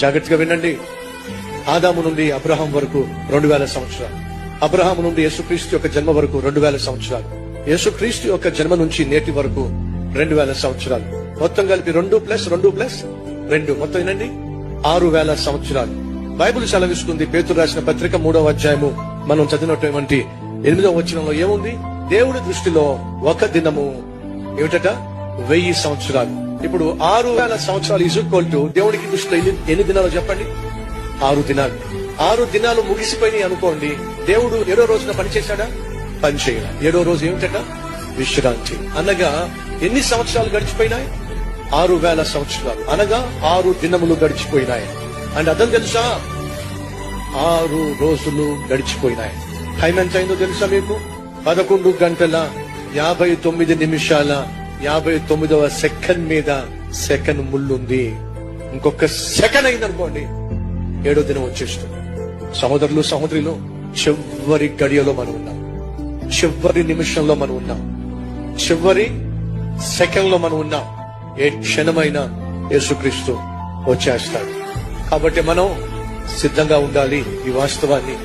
జాగ్రత్తగా వినండి. ఆదాము నుండి అబ్రహాం వరకు 2000 సంవత్సరాలు, అబ్రహాము నుండి యేసుక్రీస్తు యొక్క జన్మ వరకు 2000 సంవత్సరాలు, యేసుక్రీస్తు యొక్క జన్మ నుంచి నేటి వరకు 2000 సంవత్సరాలు, మొత్తం కలిపి 2+2+2 మొత్తం వినండి 6000 సంవత్సరాలు. బైబిల్ సెలవిస్తుంది, పేతురు రాసిన పత్రిక 3వ అధ్యాయము మనం చదివినటువంటి 8వ వచనంలో ఏముంది? దేవుడి దృష్టిలో ఒక దినము ఏమిటట? 1000 సంవత్సరాలు. ఇప్పుడు 6000 సంవత్సరాలు ఈక్వల్ టు దేవుడికి దృష్టిలో ఎన్ని దినాలు చెప్పండి? 6 దినాలు. 6 దినాలు ముగిసిపోయినాయి అనుకోండి. దేవుడు 7వ రోజున పని చేశాడా? పని చేయాల. 7వ రోజు ఏమిటట? విశ్రాంతి. అనగా ఎన్ని సంవత్సరాలు గడిచిపోయినాయి? 6000 సంవత్సరాలు, అనగా 6 దినములు గడిచిపోయినాయి. అండ్ అర్థం తెలుసా? 6 రోజులు గడిచిపోయినాయి. టైం ఎంత అయిందో తెలుసా మీకు? 11 గంటల 59 నిమిషాల 59వ సెకండ్ మీద సెకండ్ ముళ్ళుంది. ఇంకొక సెకండ్ అయిందనుకోండి 7వ దినం వచ్చేస్తుంది. సహోదరులు సహోదరులు, చివరి గడియలో మనం ఉన్నాం, చివరి నిమిషంలో మనం ఉన్నాం, చివరి సెకండ్ లో మనం ఉన్నాం. ఏ క్షణమైనా యేసుక్రీస్తు వచ్చేస్తాడు. కాబట్టి మనం సిద్ధంగా ఉండాలి. ఈ వాస్తవాన్ని